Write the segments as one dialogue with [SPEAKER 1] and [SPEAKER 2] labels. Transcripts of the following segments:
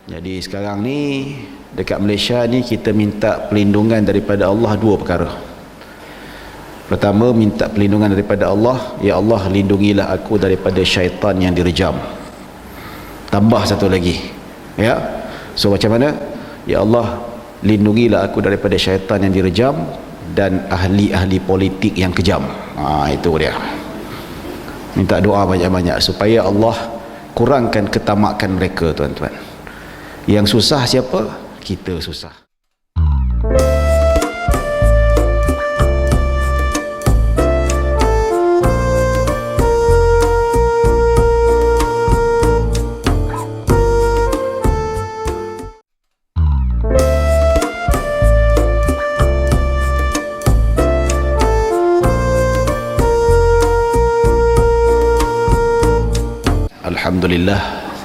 [SPEAKER 1] Jadi sekarang ni dekat Malaysia ni kita minta perlindungan daripada Allah dua perkara. Pertama, minta perlindungan daripada Allah, ya Allah lindungilah aku daripada syaitan yang direjam. Tambah satu lagi, ya. So macam mana? Ya Allah lindungilah aku daripada syaitan yang direjam dan ahli-ahli politik yang kejam. Itu dia. Minta doa banyak-banyak supaya Allah kurangkan ketamakan mereka, tuan-tuan. Yang susah siapa? Kita susah.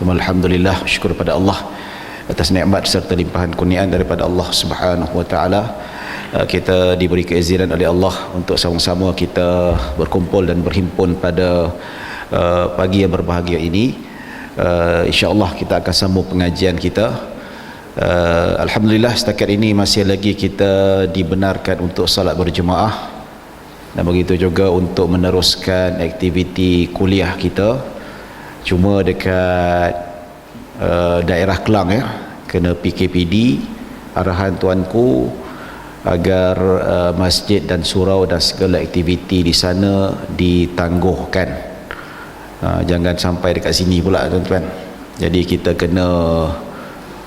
[SPEAKER 1] Alhamdulillah, syukur pada Allah atas nikmat serta limpahan kurniaan daripada Allah Subhanahu wa taala. Kita diberi keizinan oleh Allah untuk sama-sama kita berkumpul dan berhimpun pada pagi yang berbahagia ini. Insya-Allah kita akan sambung pengajian kita. Alhamdulillah setakat ini masih lagi kita dibenarkan untuk salat berjemaah, dan begitu juga untuk meneruskan aktiviti kuliah kita. Cuma dekat daerah Kelang, ya, kena PKPD, arahan tuanku agar masjid dan surau dan segala aktiviti di sana ditangguhkan. Jangan sampai dekat sini pula, tuan-tuan. Jadi kita kena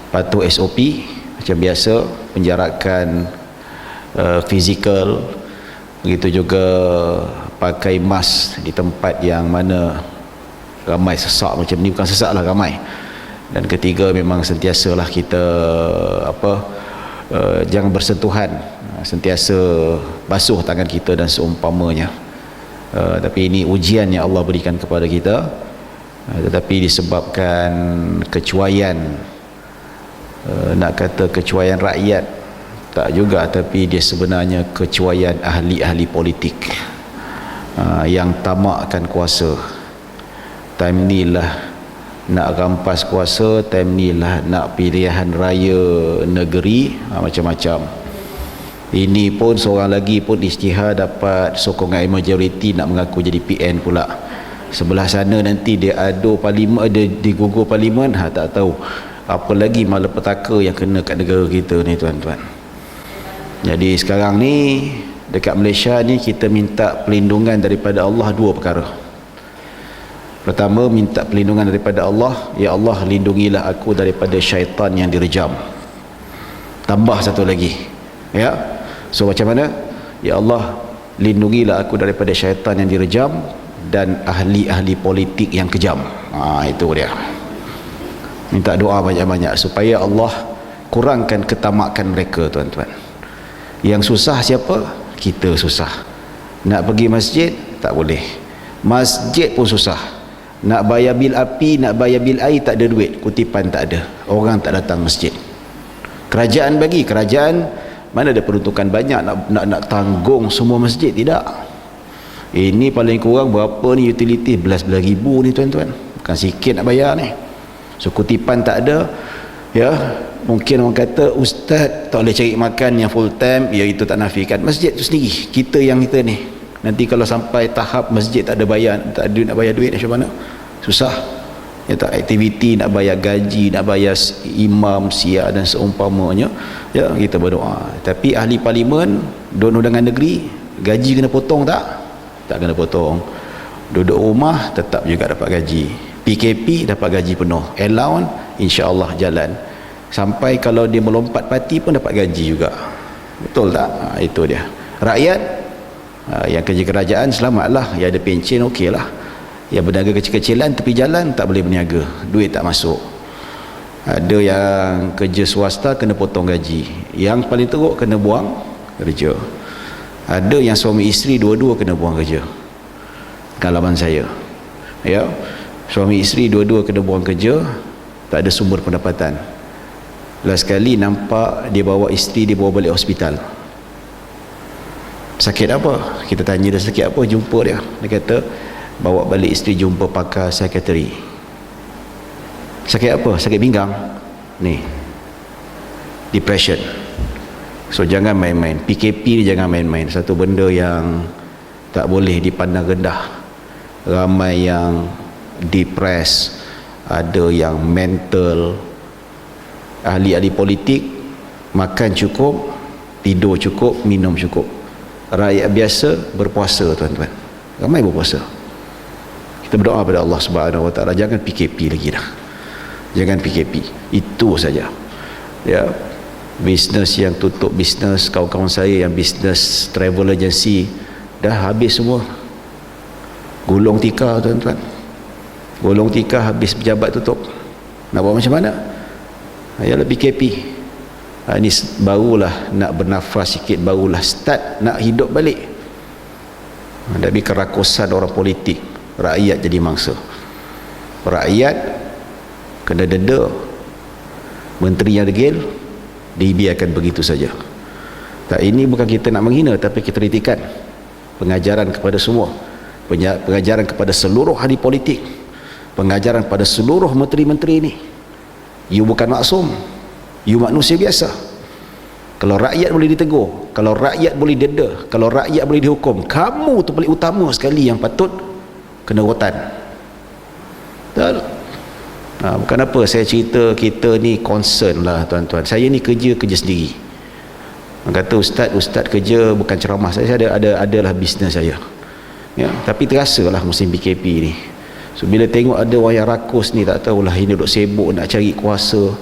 [SPEAKER 1] patuh SOP macam biasa, penjarakan fizikal, begitu juga pakai mask di tempat yang mana ramai sesak macam ni. Bukan sesak lah, ramai. Dan ketiga, memang sentiasalah kita jangan bersentuhan, sentiasa basuh tangan kita dan seumpamanya. Tapi ini ujian yang Allah berikan kepada kita, tetapi disebabkan kecuaian, nak kata kecuaian rakyat tak juga, tapi dia sebenarnya kecuaian ahli-ahli politik yang tamakkan kuasa. Time ni lah nak rampas kuasa, time ni lah nak pilihan raya negeri, macam-macam. Ini pun seorang lagi pun isytihar dapat sokongan majoriti nak mengaku jadi PN pula. Sebelah sana nanti dia adu parlimen, dia digugur parlimen, tak tahu apa lagi malapetaka yang kena kat negara kita ni, tuan-tuan. Jadi sekarang ni dekat Malaysia ni kita minta perlindungan daripada Allah dua perkara. Pertama, minta perlindungan daripada Allah, ya Allah lindungilah aku daripada syaitan yang direjam. Tambah satu lagi, ya. So macam mana? Ya Allah lindungilah aku daripada syaitan yang direjam dan ahli-ahli politik yang kejam. Itu dia. Minta doa banyak-banyak supaya Allah kurangkan ketamakan mereka, tuan-tuan. Yang susah siapa? Kita susah. Nak pergi masjid tak boleh, masjid pun susah. Nak bayar bil api, nak bayar bil air, tak ada duit, kutipan tak ada, orang tak datang masjid. Kerajaan bagi, kerajaan mana ada peruntukan banyak nak tanggung semua masjid, tidak. Ini paling kurang berapa ni utility, belas-belas ribu ni, tuan-tuan, bukan sikit nak bayar ni. So kutipan tak ada, ya. Mungkin orang kata ustaz tak boleh cari makan yang full time, ya itu tak nafikan masjid tu sendiri. Kita ni nanti kalau sampai tahap masjid tak ada bayar, tak ada nak bayar duit, macam mana? Susah. Ya tak, aktiviti nak bayar gaji, nak bayar imam, siar dan seumpamanya, ya kita berdoa. Tapi ahli parlimen, Dewan Undangan Negeri, gaji kena potong tak? Tak kena potong. Duduk rumah tetap juga dapat gaji. PKP dapat gaji penuh. Allowance insya-Allah jalan. Sampai kalau dia melompat parti pun dapat gaji juga. Betul tak? Itu dia. Rakyat yang kerja kerajaan selamatlah, yang ada pencen okeylah. Yang berniaga kecil-kecilan tepi jalan tak boleh berniaga, duit tak masuk. Ada yang kerja swasta kena potong gaji, yang paling teruk kena buang kerja. Ada yang suami isteri dua-dua kena buang kerja. Pengalaman saya, ya, suami isteri dua-dua kena buang kerja, tak ada sumber pendapatan. Last kali nampak dia bawa isteri, dia bawa balik hospital. Sakit apa? Kita tanya dia sakit apa, jumpa dia. Dia kata bawa balik isteri jumpa pakar psikiatri. Sakit apa? Sakit pinggang. ni depression. So jangan main-main. PKP ni jangan main-main. Satu benda yang tak boleh dipandang rendah. Ramai yang depres, ada yang mental. Ahli-ahli politik makan cukup, tidur cukup, minum cukup. Rakyat biasa berpuasa, tuan-tuan. Ramai berpuasa. Kita berdoa pada Allah Subhanahu Wa Taala, jangan PKP lagi dah. Jangan PKP. Itu saja. Ya. Bisnes yang tutup bisnes, kawan-kawan saya yang bisnes travel agency dah habis semua. Gulung tikar, tuan-tuan. Gulung tikar habis, pejabat tutup. Nak buat macam mana? Ayalah PKP. Ini barulah nak bernafas sikit, barulah start nak hidup balik. Tapi kerakusan orang politik, rakyat jadi mangsa. Rakyat kena denda. Menteri yang degil dibiarkan begitu saja. Tak, ini bukan kita nak menghina, tapi kita kritikan. Pengajaran kepada semua, pengajaran kepada seluruh ahli politik, pengajaran kepada seluruh menteri-menteri ini. You bukan maksum, you manusia biasa. Kalau rakyat boleh ditegur, kalau rakyat boleh denda, kalau rakyat boleh dihukum, kamu tu paling utama sekali yang patut kena rotan. Tak. Bukan apa saya cerita, kita ni concern lah, tuan-tuan. Saya ni kerja sendiri. Kata ustaz kerja bukan ceramah. Saya adalah bisnes saya. Ya, tapi terasalah musim PKP ni. So bila tengok ada orang yang rakus ni, tak tahulah, ini duduk sibuk nak cari kuasa,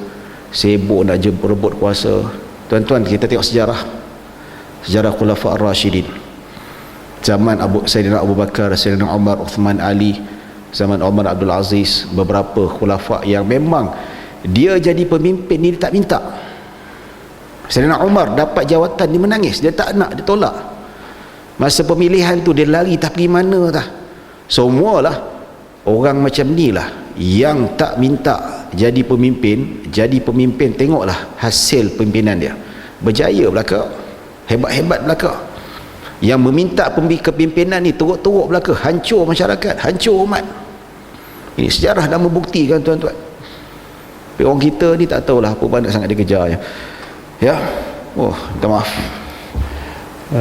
[SPEAKER 1] sibuk nak rebut kuasa. Tuan-tuan, kita tengok sejarah Khulafa' Ar-Rashidin. Zaman Sayyidina Abu Bakar, Sayyidina Umar, Uthman, Ali, zaman Umar Abdul Aziz, beberapa khulafa yang memang dia jadi pemimpin ni dia tak minta. Sayyidina Umar dapat jawatan, dia menangis, dia tak nak, dia tolak. Masa pemilihan tu dia lari, tak pergi mana dah. Semualah orang macam ni lah yang tak minta jadi pemimpin. Tengoklah hasil pimpinan dia, berjaya belaka, hebat-hebat belaka. Yang meminta kepimpinan ni teruk-teruk belaka, hancur masyarakat, hancur umat. Ini sejarah dah membuktikan, tuan-tuan. Tapi orang kita ni tak tahulah apa banyak sangat dia kejar. Ya. Oh, minta maaf.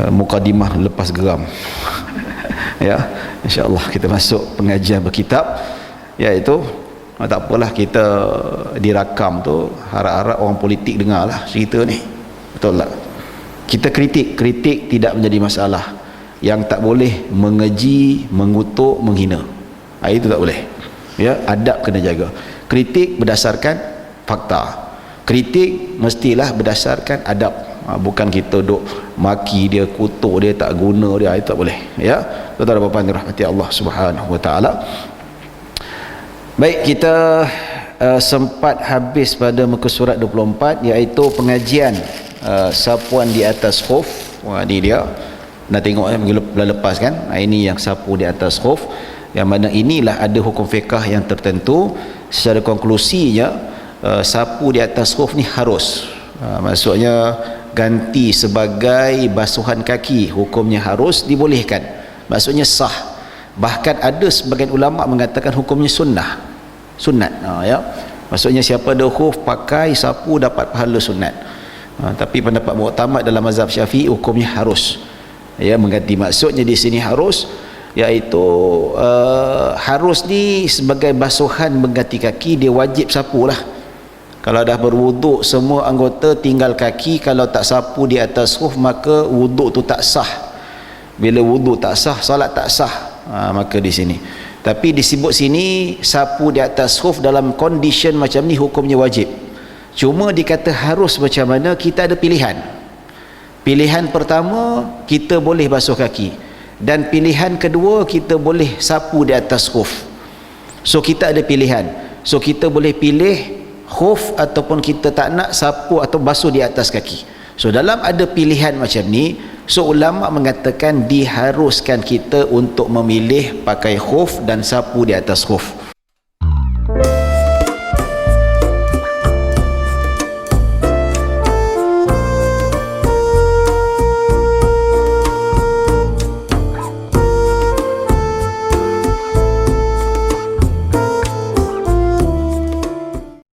[SPEAKER 1] Mukadimah lepas geram. Ya, insya-Allah kita masuk pengajian berkitab, iaitu tak apalah kita dirakam tu, harap-harap orang politik dengarlah cerita ni. Betul tak? Kita kritik tidak menjadi masalah. Yang tak boleh mengeji, mengutuk, menghina. Itu tak boleh. Ya, adab kena jaga. Kritik berdasarkan fakta. Kritik mestilah berdasarkan adab. Bukan kita duk maki dia, kutuk dia, tak guna dia, itu tak boleh. Ya, tuan-tuan dan puan-puan dirahmati Allah Subhanahu Wa Taala. Baik, kita sempat habis pada muka surat 24, iaitu pengajian sapuan di atas khuf. Wah, ni dia. Nak tengok bulan lepas kan? Ini yang sapu di atas khuf. Yang mana inilah ada hukum fiqah yang tertentu. Secara konklusinya, sapu di atas khuf ni harus. Maksudnya ganti sebagai basuhan kaki, hukumnya harus, dibolehkan. Maksudnya sah. Bahkan ada sebagian ulama mengatakan hukumnya sunat. Ya. Maksudnya siapa ada khuf pakai sapu dapat pahala sunat. Tapi pendapat muktamad dalam mazhab Syafi'i hukumnya harus. Ya, mengganti. Maksudnya di sini harus, iaitu harus ni sebagai basuhan mengganti kaki, dia wajib sapu lah. Kalau dah berwuduk semua anggota tinggal kaki, kalau tak sapu di atas khuf, maka wuduk tu tak sah. Bila wuduk tak sah, salat tak sah. Maka di sini. Tapi disebut sini sapu di atas khuf dalam condition macam ni hukumnya wajib. Cuma dikata harus macam mana, kita ada pilihan. Pilihan pertama, kita boleh basuh kaki. Dan pilihan kedua, kita boleh sapu di atas khuf. So kita ada pilihan. So kita boleh pilih khuf ataupun kita tak nak sapu atau basuh di atas kaki. So dalam ada pilihan macam ni, so ulama mengatakan diharuskan kita untuk memilih pakai khuf dan sapu di atas khuf.